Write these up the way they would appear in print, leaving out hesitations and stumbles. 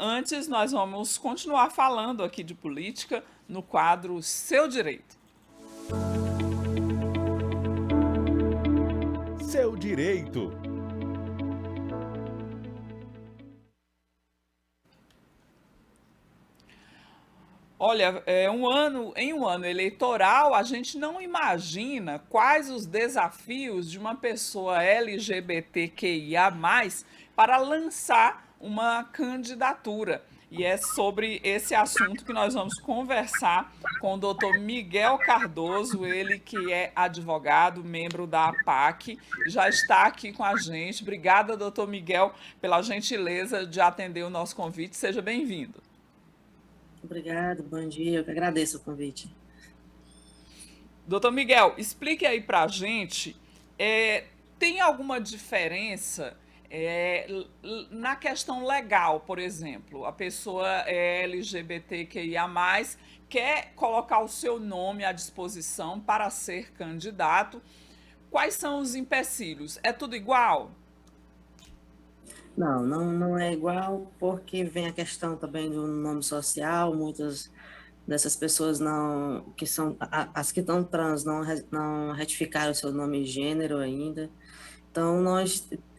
Antes, nós vamos continuar falando aqui de política no quadro Seu Direito. Seu direito. Olha, em um ano eleitoral, a gente não imagina quais os desafios de uma pessoa LGBTQIA+, para lançar uma candidatura. E é sobre esse assunto que nós vamos conversar com o doutor Miguel Cardoso, ele que é advogado, membro da APAC, já está aqui com a gente. Obrigada, doutor Miguel, pela gentileza de atender o nosso convite. Seja bem-vindo. Obrigado, bom dia. Eu que agradeço o convite. Doutor Miguel, explique aí para a gente, tem alguma diferença na questão legal, por exemplo? A pessoa é LGBTQIA+, quer colocar o seu nome à disposição para ser candidato. Quais são os empecilhos? É tudo igual? Não é igual, porque vem a questão também do nome social. Muitas dessas pessoas não, que são, as que estão trans, não retificaram o seu nome e gênero ainda. Então,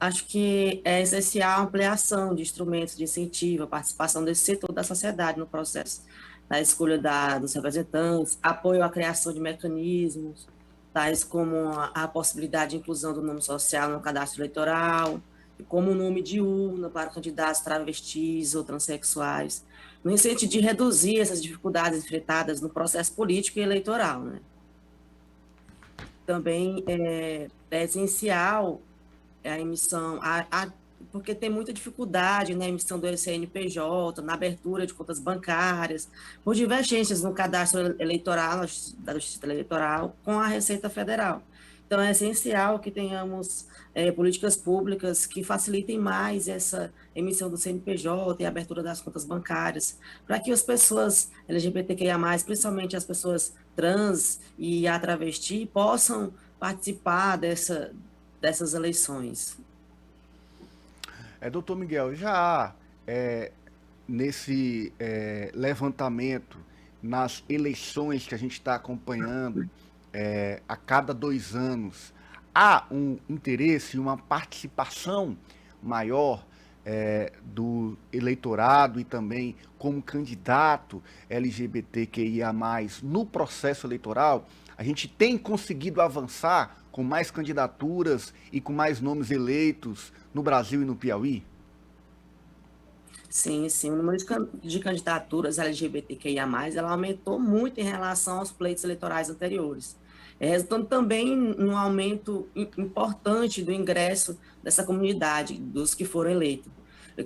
acho que é essencial a ampliação de instrumentos de incentivo, a participação desse setor da sociedade no processo da escolha dos representantes, apoio à criação de mecanismos, tais como a possibilidade de inclusão do nome social no cadastro eleitoral, como o nome de urna para candidatos travestis ou transexuais, no sentido de reduzir essas dificuldades enfrentadas no processo político e eleitoral, né? Também é essencial a emissão, porque tem muita dificuldade na emissão do CNPJ, na abertura de contas bancárias, por divergências no cadastro eleitoral, da Justiça Eleitoral, com a Receita Federal. Então, é essencial que tenhamos políticas públicas que facilitem mais essa emissão do CNPJ e a abertura das contas bancárias, para que as pessoas LGBTQIA+, principalmente as pessoas trans e a travesti, possam participar dessas eleições. Doutor Miguel, já há nesse levantamento, nas eleições que a gente está acompanhando a cada 2 anos, há um interesse, uma participação maior do eleitorado e também como candidato LGBTQIA+, no processo eleitoral? A gente tem conseguido avançar com mais candidaturas e com mais nomes eleitos no Brasil e no Piauí? Sim, o número de candidaturas LGBTQIA+, ela aumentou muito em relação aos pleitos eleitorais anteriores, resultando também num aumento importante do ingresso dessa comunidade, dos que foram eleitos.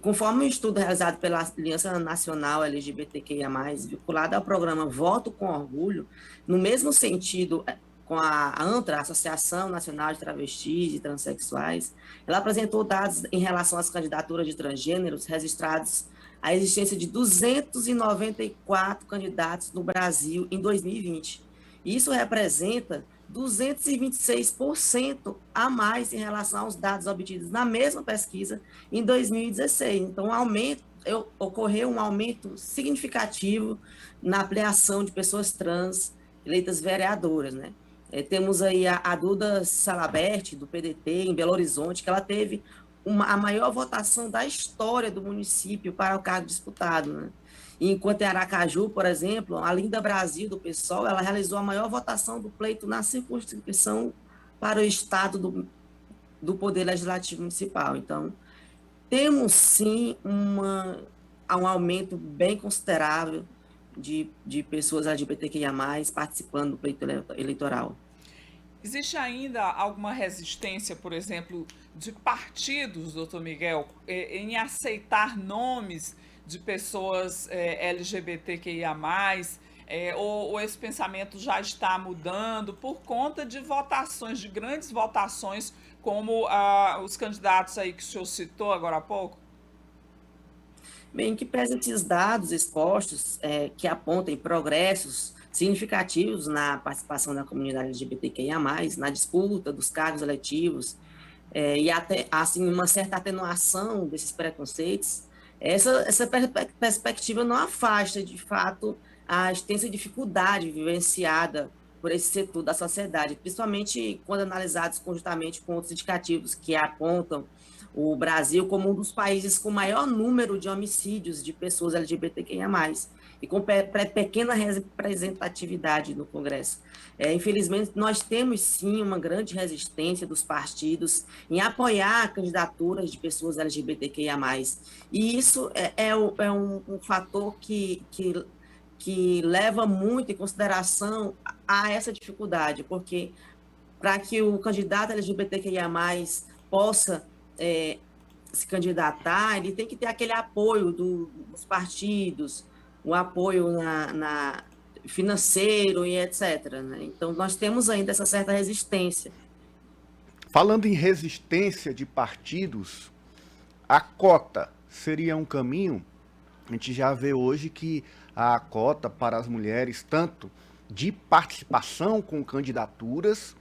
Conforme um estudo realizado pela Aliança Nacional LGBTQIA+, vinculado ao programa Voto com Orgulho, no mesmo sentido com a ANTRA, Associação Nacional de Travestis e Transsexuais, ela apresentou dados em relação às candidaturas de transgêneros registrados a existência de 294 candidatos no Brasil em 2020. Isso representa 226% a mais em relação aos dados obtidos na mesma pesquisa em 2016. Então, ocorreu um aumento significativo na ampliação de pessoas trans eleitas vereadoras, né? Temos aí a Duda Salabert, do PDT, em Belo Horizonte, que ela teve a maior votação da história do município para o cargo disputado, né? Enquanto em Aracaju, por exemplo, a Linda Brasil, do PSOL, ela realizou a maior votação do pleito na circunscrição para o estado do Poder Legislativo Municipal. Então, temos sim um aumento bem considerável de pessoas LGBTQIA+, participando do pleito eleitoral. Existe ainda alguma resistência, por exemplo, de partidos, doutor Miguel, em aceitar nomes de pessoas LGBTQIA+, ou esse pensamento já está mudando por conta de votações, de grandes votações, como os candidatos aí que o senhor citou agora há pouco? Bem, que pese esses dados expostos, que apontem progressos significativos na participação da comunidade LGBTQIA+, na disputa dos cargos eletivos, e até, assim, uma certa atenuação desses preconceitos, Essa perspectiva não afasta, de fato, a extensa dificuldade vivenciada por esse setor da sociedade, principalmente quando analisados conjuntamente com outros indicativos que apontam o Brasil como um dos países com maior número de homicídios de pessoas LGBTQIA+, e com pequena representatividade no Congresso. Infelizmente, nós temos sim uma grande resistência dos partidos em apoiar candidaturas de pessoas LGBTQIA+, e isso um fator que leva muito em consideração a essa dificuldade, porque para que o candidato LGBTQIA+, possa se candidatar, ele tem que ter aquele apoio dos partidos, o apoio financeiro e etc. Né? Então, nós temos ainda essa certa resistência. Falando em resistência de partidos, a cota seria um caminho? A gente já vê hoje que a cota para as mulheres, tanto de participação com candidaturas,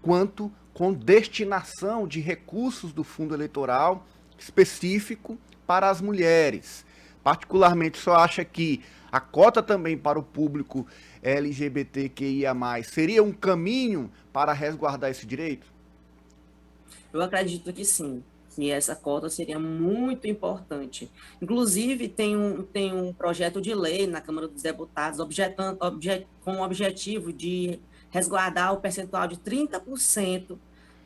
quanto com destinação de recursos do fundo eleitoral específico para as mulheres. Particularmente, só acha que a cota também para o público LGBTQIA+, seria um caminho para resguardar esse direito? Eu acredito que sim, que essa cota seria muito importante. Inclusive, tem um projeto de lei na Câmara dos Deputados com o objetivo de resguardar o percentual de 30%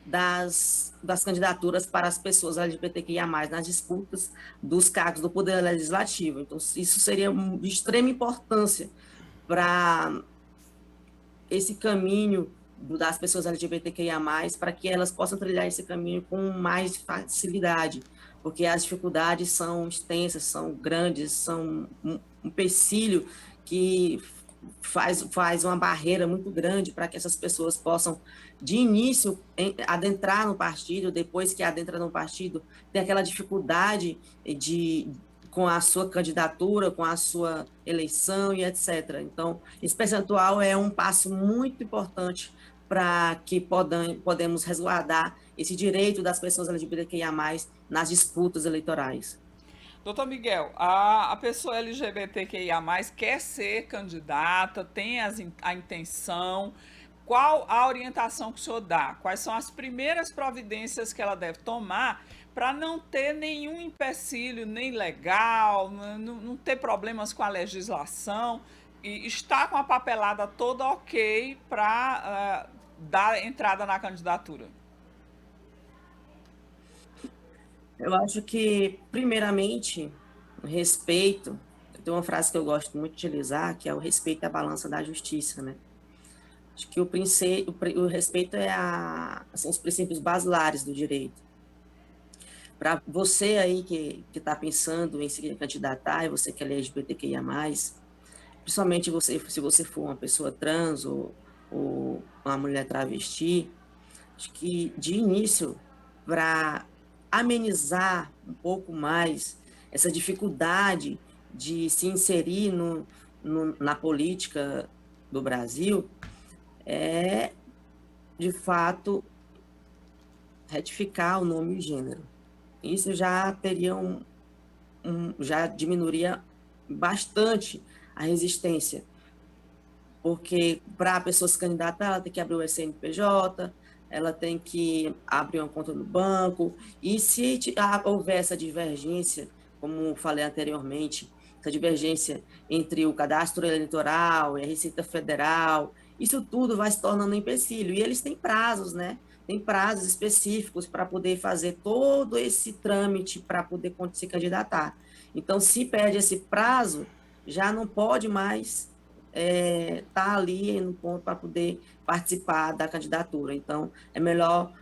das candidaturas para as pessoas LGBTQIA+, nas disputas dos cargos do Poder Legislativo. Então, isso seria de extrema importância para esse caminho das pessoas LGBTQIA+, para que elas possam trilhar esse caminho com mais facilidade, porque as dificuldades são extensas, são grandes, são um empecilho que faz uma barreira muito grande para que essas pessoas possam, de início, adentrar no partido, depois que adentra no partido, tem aquela dificuldade com a sua candidatura, com a sua eleição e etc. Então, esse percentual é um passo muito importante para que podemos resguardar esse direito das pessoas LGBTQIA+, nas disputas eleitorais. Doutor Miguel, a pessoa LGBTQIA+, quer ser candidata, tem a intenção. Qual a orientação que o senhor dá? Quais são as primeiras providências que ela deve tomar para não ter nenhum empecilho, nem legal, não ter problemas com a legislação e estar com a papelada toda ok para dar entrada na candidatura? Eu acho que, primeiramente, o respeito. Tem uma frase que eu gosto muito de utilizar, que é o respeito à balança da justiça, né? Acho que o respeito são os princípios basilares do direito. Para você aí que está pensando em se candidatar, e você que é LGBTQIA+, principalmente se você for uma pessoa trans ou uma mulher travesti, acho que, de início, para amenizar um pouco mais essa dificuldade de se inserir na política do Brasil, de fato, retificar o nome e o gênero. Isso já teria já diminuiria bastante a resistência, porque para a pessoa se candidatar, ela tem que abrir o CNPJ, ela tem que abrir uma conta no banco, e se houver essa divergência, como falei anteriormente, essa divergência entre o cadastro eleitoral e a Receita Federal, isso tudo vai se tornando um empecilho, e eles têm prazos, né? Tem prazos específicos para poder fazer todo esse trâmite para poder se candidatar. Então, se perde esse prazo, já não pode mais tá ali no ponto para poder participar da candidatura. Então, é melhor,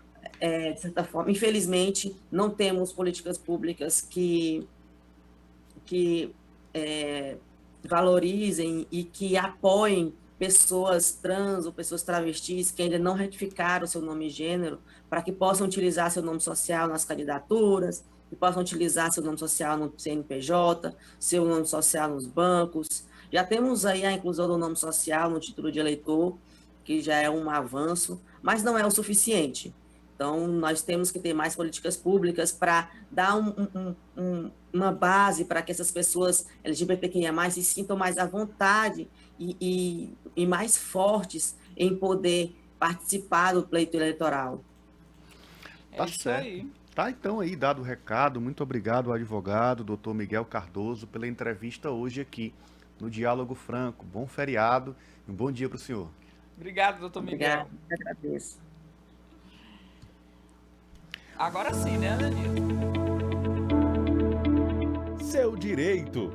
de certa forma, infelizmente, não temos políticas públicas que valorizem e que apoiem pessoas trans ou pessoas travestis que ainda não retificaram seu nome e gênero, para que possam utilizar seu nome social nas candidaturas, que possam utilizar seu nome social no CNPJ, seu nome social nos bancos. Já temos aí a inclusão do nome social no título de eleitor, que já é um avanço, mas não é o suficiente. Então, nós temos que ter mais políticas públicas para dar uma base para que essas pessoas LGBTQIA+, se sintam mais à vontade e mais fortes em poder participar do pleito eleitoral. Tá isso certo. aí. Tá, então aí dado o recado. Muito obrigado ao advogado, doutor Miguel Cardoso, pela entrevista hoje aqui no Diálogo Franco. Bom feriado e um bom dia para o senhor. Obrigado, doutor Miguel. Obrigada, agradeço. Agora sim, né, Danilo? Seu direito.